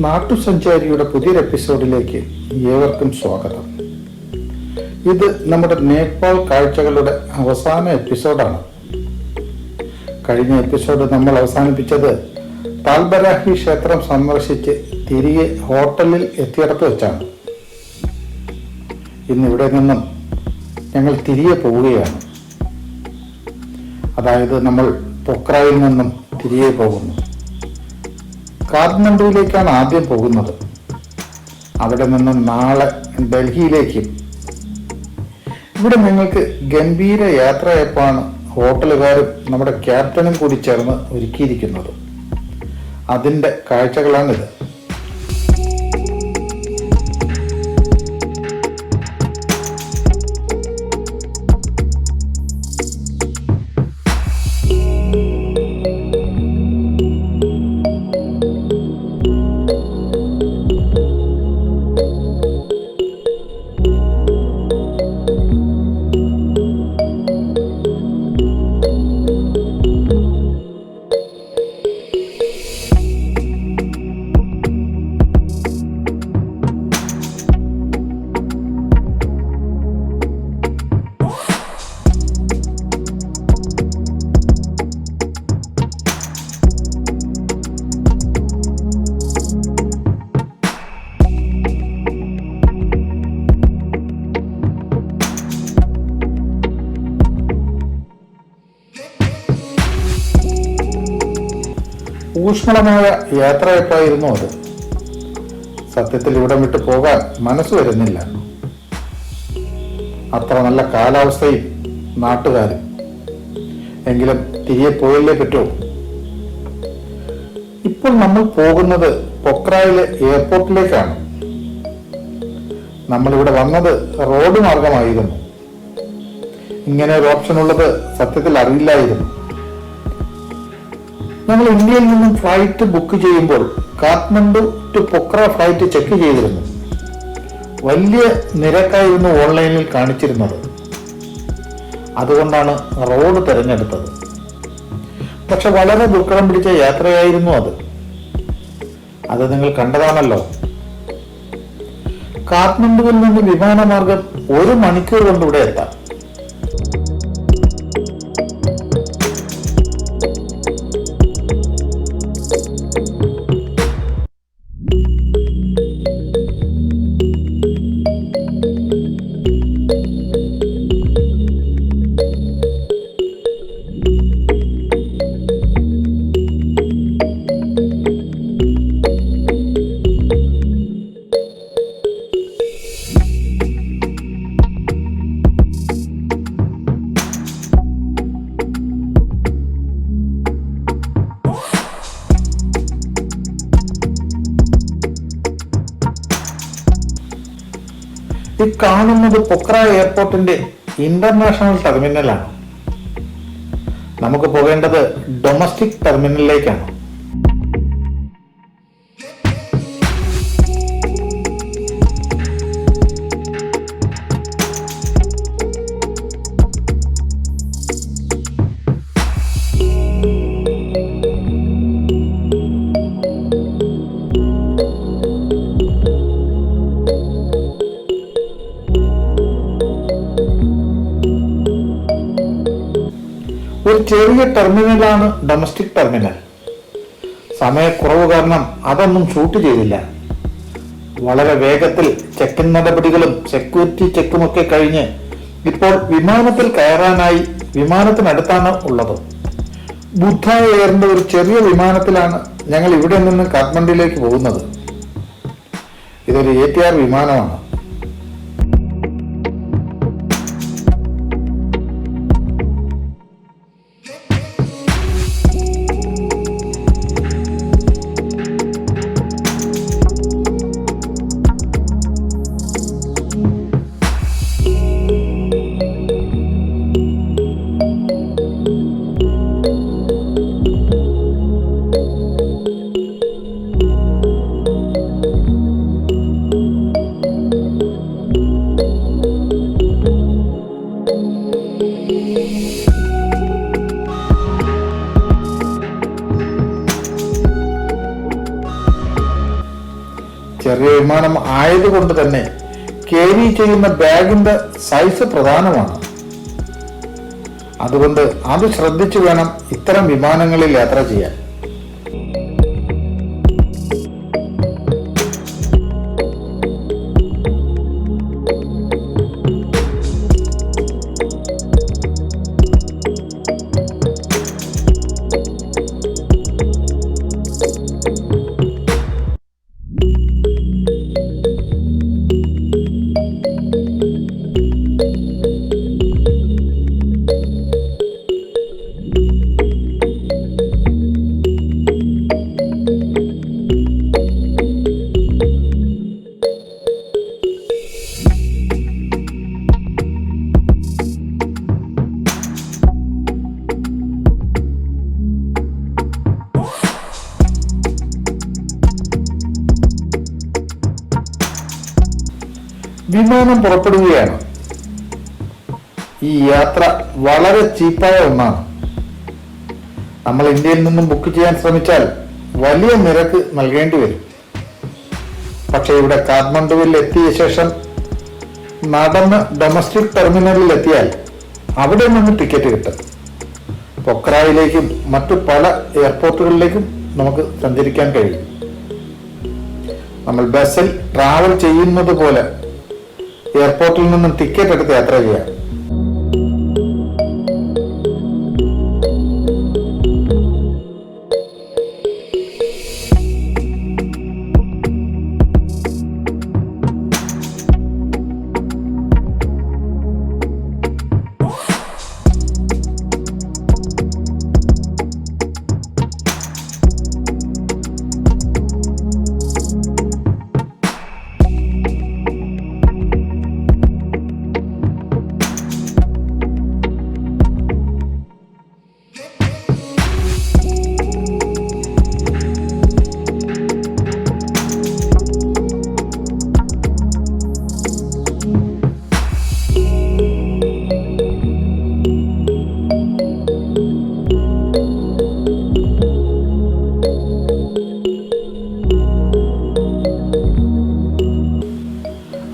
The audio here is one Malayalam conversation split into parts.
നാട്ടുസഞ്ചാരിയുടെ പുതിയൊരു എപ്പിസോഡിലേക്ക് ഏവർക്കും സ്വാഗതം. ഇത് നമ്മുടെ നേപ്പാൾ കാഴ്ചകളുടെ അവസാന എപ്പിസോഡാണ്. കഴിഞ്ഞ എപ്പിസോഡ് നമ്മൾ അവസാനിപ്പിച്ചത് താൽബരാഹി ക്ഷേത്രം സന്ദർശിച്ച് തിരികെ ഹോട്ടലിൽ എത്തിയിടത്ത് വെച്ചാണ്. ഇന്നിവിടെ നിന്നും ഞങ്ങൾ തിരികെ പോവുകയാണ്. അതായത് നമ്മൾ പൊക്രായിൽ നിന്നും തിരികെ പോകുന്നു. കാഠ്മണ്ഡുവിലേക്കാണ് ആദ്യം പോകുന്നത്. അവിടെ നിന്നും നാളെ ഡൽഹിയിലേക്കും. ഇവിടെ നിങ്ങൾക്ക് ഗംഭീര യാത്രയപ്പാണ് ഹോട്ടലുകാരും നമ്മുടെ ക്യാപ്റ്റനും കൂടി ചേർന്ന് ഒരുക്കിയിരിക്കുന്നത്. അതിൻ്റെ കാഴ്ചകളാണിത്. ഊഷ്മളമായ യാത്രയപ്പായിരുന്നു അത്. സത്യത്തിൽ ഇവിടം വിട്ട് പോകാൻ മനസ്സ് വരുന്നില്ല. അത്ര നല്ല കാലാവസ്ഥയും നാട്ടുകാരും. എങ്കിലും തിരികെ പോയല്ലേ പറ്റൂ. ഇപ്പോൾ നമ്മൾ പോകുന്നത് പൊക്രായിലെ എയർപോർട്ടിലേക്കാണ്. നമ്മളിവിടെ വന്നത് റോഡ് മാർഗമായിരുന്നു. ഇങ്ങനെ ഒരു ഓപ്ഷൻ ഉള്ളത് സത്യത്തിൽ അറിയില്ലായിരുന്നു. ഞങ്ങൾ ഇന്ത്യയിൽ നിന്നും ഫ്ലൈറ്റ് ബുക്ക് ചെയ്യുമ്പോൾ Kathmandu to Pokhara flight check ചെയ്തിരുന്നു. വലിയ നിരക്കായിരുന്നു ഓൺലൈനിൽ കാണിച്ചിരുന്നത്. അതുകൊണ്ടാണ് റോഡ് തിരഞ്ഞെടുത്തത്. പക്ഷെ വളരെ ദുർഘടം പിടിച്ച യാത്രയായിരുന്നു അത് നിങ്ങൾ കണ്ടതാണല്ലോ. കാഠ്മണ്ഡുവിൽ നിന്ന് വിമാനമാർഗം 1 മണിക്കൂർ കൊണ്ട് ഇവിടെ എത്താം. ഈ കാണുന്നത് പൊക്ര എയർപോർട്ടിന്റെ ഇന്റർനാഷണൽ ടെർമിനലാണ്. നമുക്ക് പോകേണ്ടത് ഡൊമസ്റ്റിക് ടെർമിനലിലേക്കാണ്. ഒരു ചെറിയ ടെർമിനലാണ് ഡൊമസ്റ്റിക് ടെർമിനൽ. സമയക്കുറവ് കാരണം അതൊന്നും ഷൂട്ട് ചെയ്തില്ല. വളരെ വേഗത്തിൽ ചെക്കിൻ നടപടികളും സെക്യൂരിറ്റി ചെക്കുമൊക്കെ കഴിഞ്ഞ് ഇപ്പോൾ വിമാനത്തിൽ കയറാനായി വിമാനത്തിനടുത്താണ് ഉള്ളത്. ബുദ്ധ എയറിന്റെ ഒരു ചെറിയ വിമാനത്തിലാണ് ഞങ്ങൾ ഇവിടെ നിന്ന് കാഠ്മണ്ഡുവിലേക്ക് പോകുന്നത്. ഇതൊരു ATR വിമാനമാണ്. ചെറിയ വിമാനം ആയതുകൊണ്ട് തന്നെ ക്യാരി ചെയ്യുന്ന ബാഗിന്റെ സൈസ് പ്രധാനമാണ്. അതുകൊണ്ട് അത് ശ്രദ്ധിച്ചു വേണം ഇത്തരം വിമാനങ്ങളിൽ യാത്ര ചെയ്യാൻ. വിമാനം പുറപ്പെടുകയാണ്. ഈ യാത്ര വളരെ ചീപ്പായ ഒന്നാണ്. നമ്മൾ ഇന്ത്യയിൽ നിന്നും ബുക്ക് ചെയ്യാൻ ശ്രമിച്ചാൽ വലിയ നിരക്ക് നൽകേണ്ടി വരും. പക്ഷെ ഇവിടെ കാഠ്മണ്ഡുവിൽ എത്തിയ ശേഷം നടന്ന് ഡൊമസ്റ്റിക് ടെർമിനലിൽ എത്തിയാൽ അവിടെ നിന്ന് ടിക്കറ്റ് കിട്ടും. പൊക്രായിലേക്കും മറ്റു പല എയർപോർട്ടുകളിലേക്കും നമുക്ക് സഞ്ചരിക്കാൻ കഴിയും. നമ്മൾ ബസ്സിൽ ട്രാവൽ ചെയ്യുന്നത് പോലെ എയർപോർട്ടിൽ നിന്നും ടിക്കറ്റ് എടുത്ത് യാത്ര ചെയ്യാം.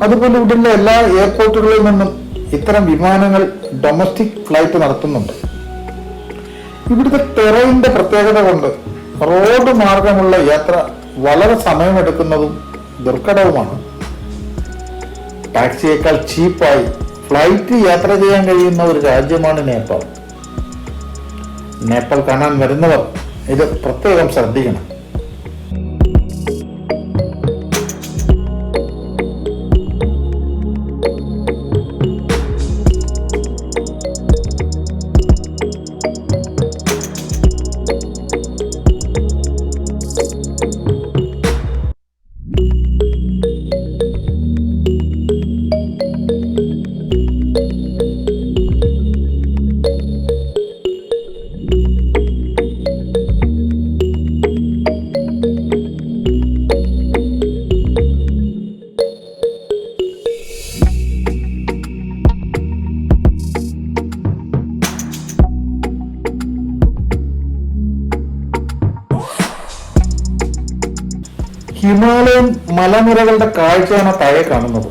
അതുപോലെ ഇവിടുള്ള എല്ലാ എയർപോർട്ടുകളിൽ നിന്നും ഇത്തരം വിമാനങ്ങൾ ഡൊമസ്റ്റിക് ഫ്ലൈറ്റ് നടത്തുന്നുണ്ട്. ഇവിടുത്തെ ടെറൈനിന്റെ പ്രത്യേകത കൊണ്ട് റോഡ് മാർഗമുള്ള യാത്ര വളരെ സമയമെടുക്കുന്നതും ദുർഘടവുമാണ്. ടാക്സിയേക്കാൾ ചീപ്പായി ഫ്ലൈറ്റ് യാത്ര ചെയ്യാൻ കഴിയുന്ന ഒരു രാജ്യമാണ് നേപ്പാൾ. നേപ്പാൾ കാണാൻ വരുന്നവർ ഇത് പ്രത്യേകം ശ്രദ്ധിക്കണം. ഹിമാലയൻ മലനിരകളുടെ കാഴ്ചയാണ് താഴെ കാണുന്നത്.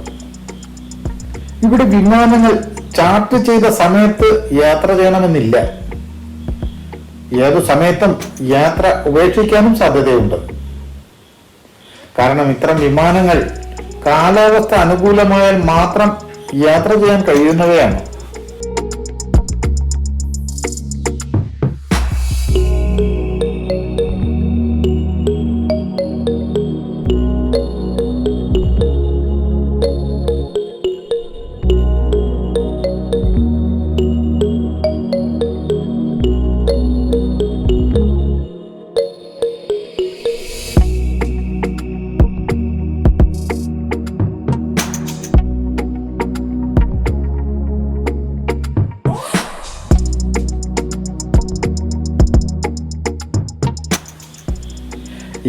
ഇവിടെ വിമാനങ്ങൾ ചാർട്ട് ചെയ്ത സമയത്ത് യാത്ര ചെയ്യണമെന്നില്ല. ഏതു സമയത്തും യാത്ര ഉപേക്ഷിക്കാനും സാധ്യതയുണ്ട്. കാരണം ഇത്തരം വിമാനങ്ങൾ കാലാവസ്ഥ അനുകൂലമായാൽ മാത്രം യാത്ര ചെയ്യാൻ കഴിയുന്നവയാണ്.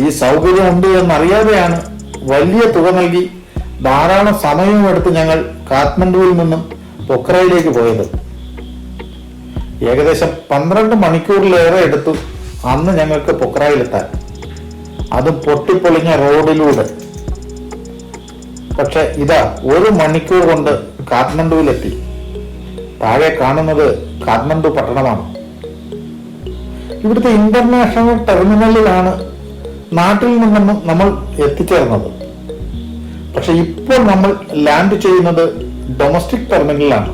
ഈ സൗകര്യം ഉണ്ട് എന്നറിയാതെയാണ് വലിയ തുക നൽകി ധാരാളം സമയവും എടുത്ത് ഞങ്ങൾ കാഠ്മണ്ഡുവിൽ നിന്നും പൊക്രയിലേക്ക് പോയത്. ഏകദേശം 12 മണിക്കൂറിലേറെ എടുത്തു അന്ന് ഞങ്ങൾക്ക് പൊക്രയിലെത്താൻ. അതും പൊട്ടിപ്പൊളിഞ്ഞ റോഡിലൂടെ. പക്ഷെ ഇതാ 1 മണിക്കൂർ കൊണ്ട് കാഠ്മണ്ഡുവിലെത്തി. താഴെ കാണുന്നത് കാഠ്മണ്ഡു പട്ടണമാണ്. ഇവിടുത്തെ ഇന്റർനാഷണൽ ടെർമിനലിലാണ് നാട്ടിൽ നിന്നും നമ്മൾ എത്തിച്ചേർന്നത്. പക്ഷെ ഇപ്പോൾ നമ്മൾ ലാൻഡ് ചെയ്യുന്നത് ഡൊമസ്റ്റിക് ടെർമിനലിലാണ്.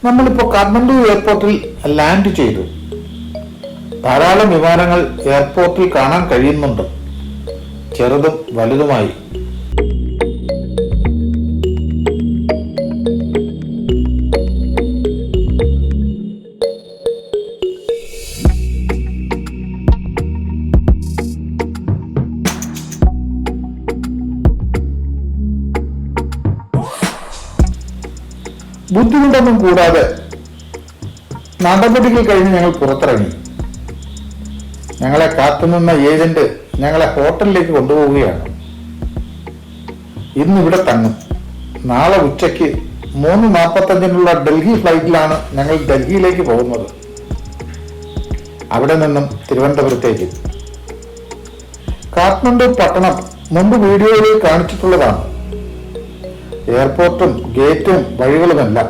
നമ്മളിപ്പോൾ കാഠ്മണ്ഡു എയർപോർട്ടിൽ ലാൻഡ് ചെയ്തു. ധാരാളം വിമാനങ്ങൾ എയർപോർട്ടിൽ കാണാൻ കഴിയുന്നുണ്ട്, ചെറുതും വലുതുമായി. ബുദ്ധിമുട്ടൊന്നും കൂടാതെ നടപടികൾ കഴിഞ്ഞ് ഞങ്ങൾ പുറത്തിറങ്ങി. ഞങ്ങളെ കാത്തുനിന്ന ഏജന്റ് ഞങ്ങളെ ഹോട്ടലിലേക്ക് കൊണ്ടുപോവുകയാണ്. ഇന്നിവിടെ തങ്ങും. നാളെ ഉച്ചയ്ക്ക് 3:45 ഡൽഹി ഫ്ലൈറ്റിലാണ് ഞങ്ങൾ ഡൽഹിയിലേക്ക് പോകുന്നത്. അവിടെ നിന്നും തിരുവനന്തപുരത്തേക്ക്. കാഠ്മണ്ഡു പട്ടണം മുമ്പ് വീഡിയോയിൽ കാണിച്ചിട്ടുള്ളതാണ്. എയർപോർട്ടും ഗേറ്റും വഴികളുമെല്ലാം.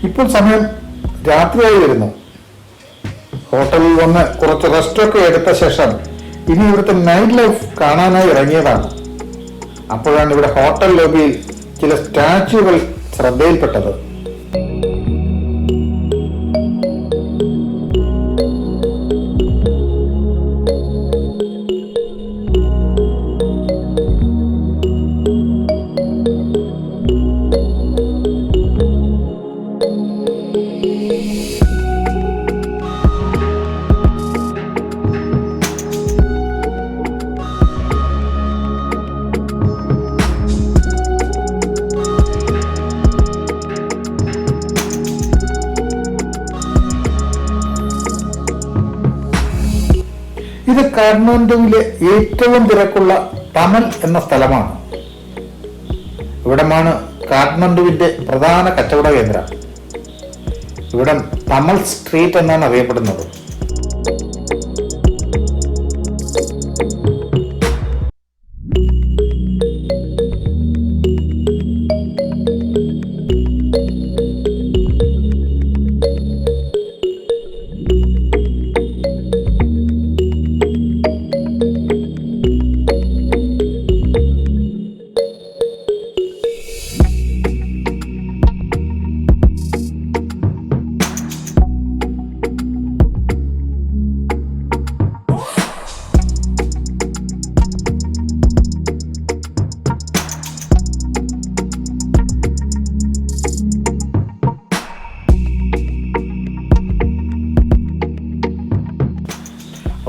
ഇപ്പോൾ സമയം രാത്രിയായി വരുന്നു. ഹോട്ടലിൽ വന്ന് കുറച്ച് റെസ്റ്റൊക്കെ എടുത്ത ശേഷം ഇനി ഇവിടുത്തെ നൈറ്റ് ലൈഫ് കാണാനായി ഇറങ്ങിയതാണ്. അപ്പോഴാണ് ഇവിടെ ഹോട്ടൽ ലോബിയിൽ ചില സ്റ്റാച്യൂകൾ ശ്രദ്ധയിൽപ്പെട്ടത്. ഇത് കാഠ്മണ്ഡുവിലെ ഏറ്റവും തിരക്കുള്ള തമൽ എന്ന സ്ഥലമാണ്. ഇവിടമാണ് കാഠ്മണ്ഡുവിന്റെ പ്രധാന കച്ചവട കേന്ദ്രം. ഇവിടം തമൽ സ്ട്രീറ്റ് എന്നാണ് അറിയപ്പെടുന്നത്.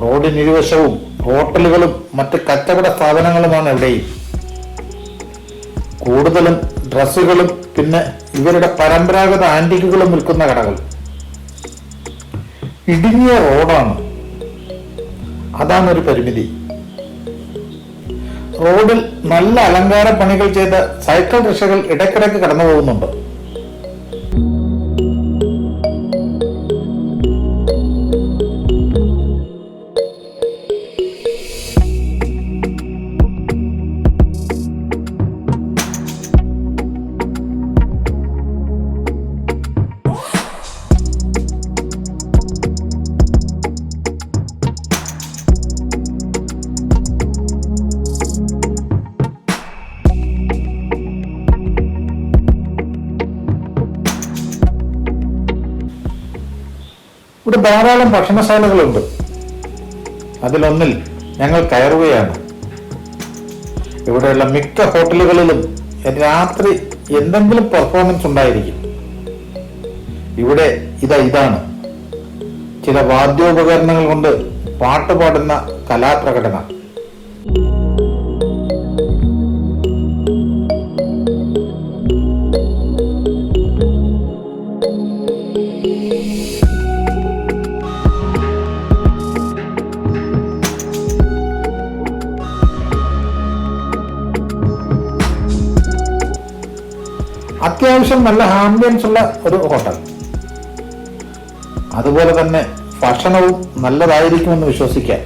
റോഡിനിരുവശവും ഹോട്ടലുകളും മറ്റ് കച്ചവട സ്ഥാപനങ്ങളുമാണ് ഇവിടെയും. കൂടുതലും ഡ്രസ്സുകളും പിന്നെ ഇവരുടെ പരമ്പരാഗത ആന്റിക്കുകളും വിൽക്കുന്ന കടകൾ. ഇടുങ്ങിയ റോഡാണ്, അതാണ് ഒരു പരിമിതി. റോഡിൽ നല്ല അലങ്കാര പണികൾ ചെയ്ത സൈക്കിൾ റിക്ഷകൾ ഇടയ്ക്കിടയ്ക്ക് കടന്നു പോകുന്നുണ്ട്. ധാരാളം ഭക്ഷണശാലകളുണ്ട്. അതിലൊന്നിൽ ഞങ്ങൾ കയറുകയാണ്. ഇവിടെയുള്ള മിക്ക ഹോട്ടലുകളിലും രാത്രി എന്തെങ്കിലും പെർഫോമൻസ് ഉണ്ടായിരിക്കും. ഇവിടെ ഇതാണ് ചില വാദ്യോപകരണങ്ങൾ കൊണ്ട് പാട്ടുപാടുന്ന കലാപ്രകടനം. അത്യാവശ്യം നല്ല ആംബിയൻസ് ഉള്ള ഒരു ഹോട്ടൽ. അതുപോലെ തന്നെ ഭക്ഷണവും നല്ലതായിരിക്കുമെന്ന് വിശ്വസിക്കാം.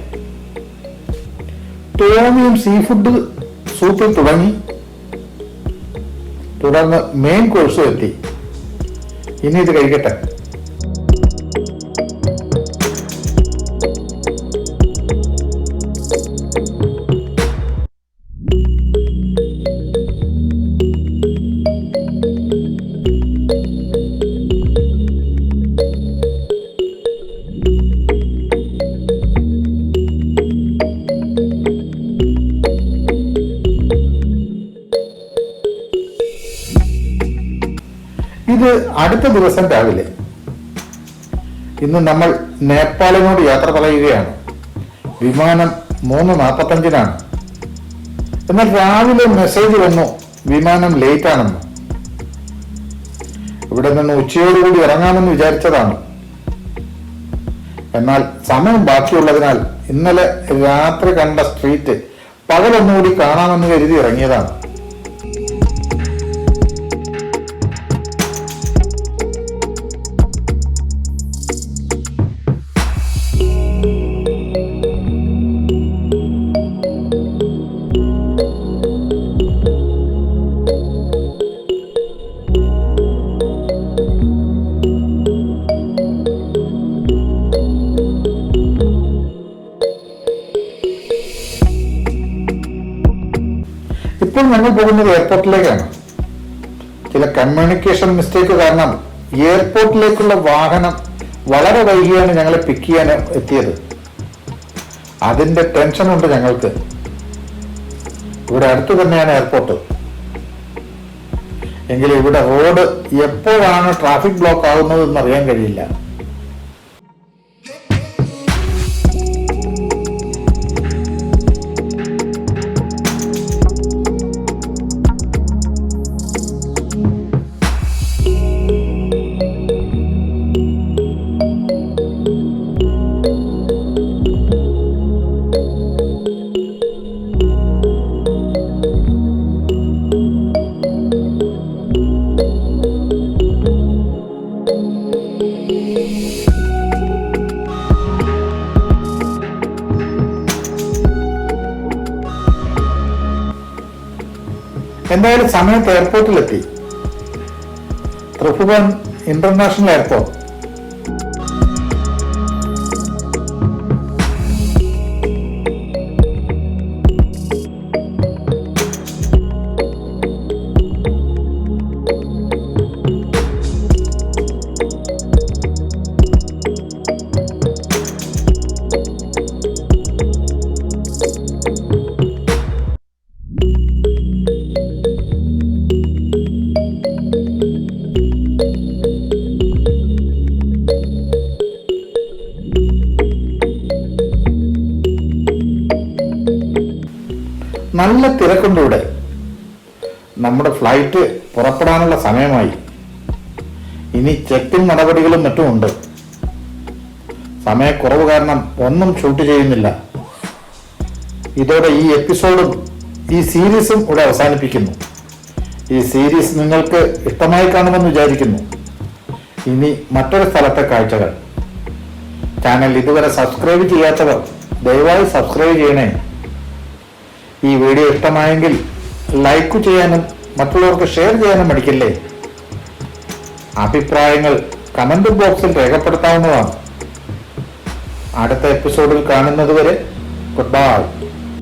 ടോമിയും സീ ഫുഡ് സൂപ്പിൽ തുടർന്ന് മെയിൻ കോഴ്സും എത്തി. ഇനി ഇത് കഴിക്കട്ടെ. ഇത് അടുത്ത ദിവസം രാവിലെ. ഇന്ന് നമ്മൾ നേപ്പാളിനോട് യാത്ര പറയുകയാണ്. വിമാനം 3:45-നാണ്. എന്നാൽ രാവിലെ മെസ്സേജ് വന്നു വിമാനം ലേറ്റ് ആണെന്ന്. ഇവിടെ നിന്ന് ഉച്ചയോടുകൂടി ഇറങ്ങാമെന്ന് വിചാരിച്ചതാണ്. എന്നാൽ സമയം ബാക്കിയുള്ളതിനാൽ ഇന്നലെ രാത്രി കണ്ട സ്ട്രീറ്റ് പകലൊന്നുകൂടി കാണാമെന്ന് കരുതി ഇറങ്ങിയതാണ്. ഇപ്പോൾ ഞങ്ങൾ പോകുന്നത് എയർപോർട്ടിലേക്കാണ്. ചില കമ്മ്യൂണിക്കേഷൻ മിസ്റ്റേക്ക് കാരണം എയർപോർട്ടിലേക്കുള്ള വാഹനം വളരെ വൈകിയാണ് ഞങ്ങളെ പിക്ക് ചെയ്യാൻ എത്തിയത്. അതിന്റെ ടെൻഷനുണ്ട് ഞങ്ങൾക്ക്. ഇവിടെ അടുത്ത് തന്നെയാണ് എയർപോർട്ട്. എങ്കിലും ഇവിടെ റോഡ് എപ്പോഴാണ് ട്രാഫിക് ബ്ലോക്ക് ആകുന്നത് എന്ന് അറിയാൻ കഴിയില്ല. എന്തായാലും സമയത്ത് എയർപോർട്ടിലെത്തി. Tribhuvan international airport. നല്ല തിരക്കുണ്ട് ഇവിടെ. നമ്മുടെ ഫ്ലൈറ്റ് പുറപ്പെടാനുള്ള സമയമായി. ഇനി ചെക്കിൻ നടപടികളും മറ്റും ഉണ്ട്. സമയക്കുറവ് കാരണം ഒന്നും ഷൂട്ട് ചെയ്യുന്നില്ല. ഇതോടെ ഈ എപ്പിസോഡും ഈ സീരീസും ഇവിടെ അവസാനിപ്പിക്കുന്നു. ഈ സീരീസ് നിങ്ങൾക്ക് ഇഷ്ടമായി കാണുമെന്ന് വിചാരിക്കുന്നു. ഇനി മറ്റൊരു സ്ഥലത്തെ കാഴ്ചകൾ. ചാനൽ ഇതുവരെ സബ്സ്ക്രൈബ് ചെയ്യാത്തവർ ദയവായി സബ്സ്ക്രൈബ് ചെയ്യണേ. ഈ വീഡിയോ ഇഷ്ടമായെങ്കിൽ ലൈക്ക് ചെയ്യാനും മറ്റുള്ളവർക്ക് ഷെയർ ചെയ്യാനും മടിക്കില്ലേ. അഭിപ്രായങ്ങൾ കമന്റ് ബോക്സിൽ രേഖപ്പെടുത്താവുന്നതാണ്. അടുത്ത എപ്പിസോഡിൽ കാണുന്നതുവരെ ഗുഡ് ബൈ.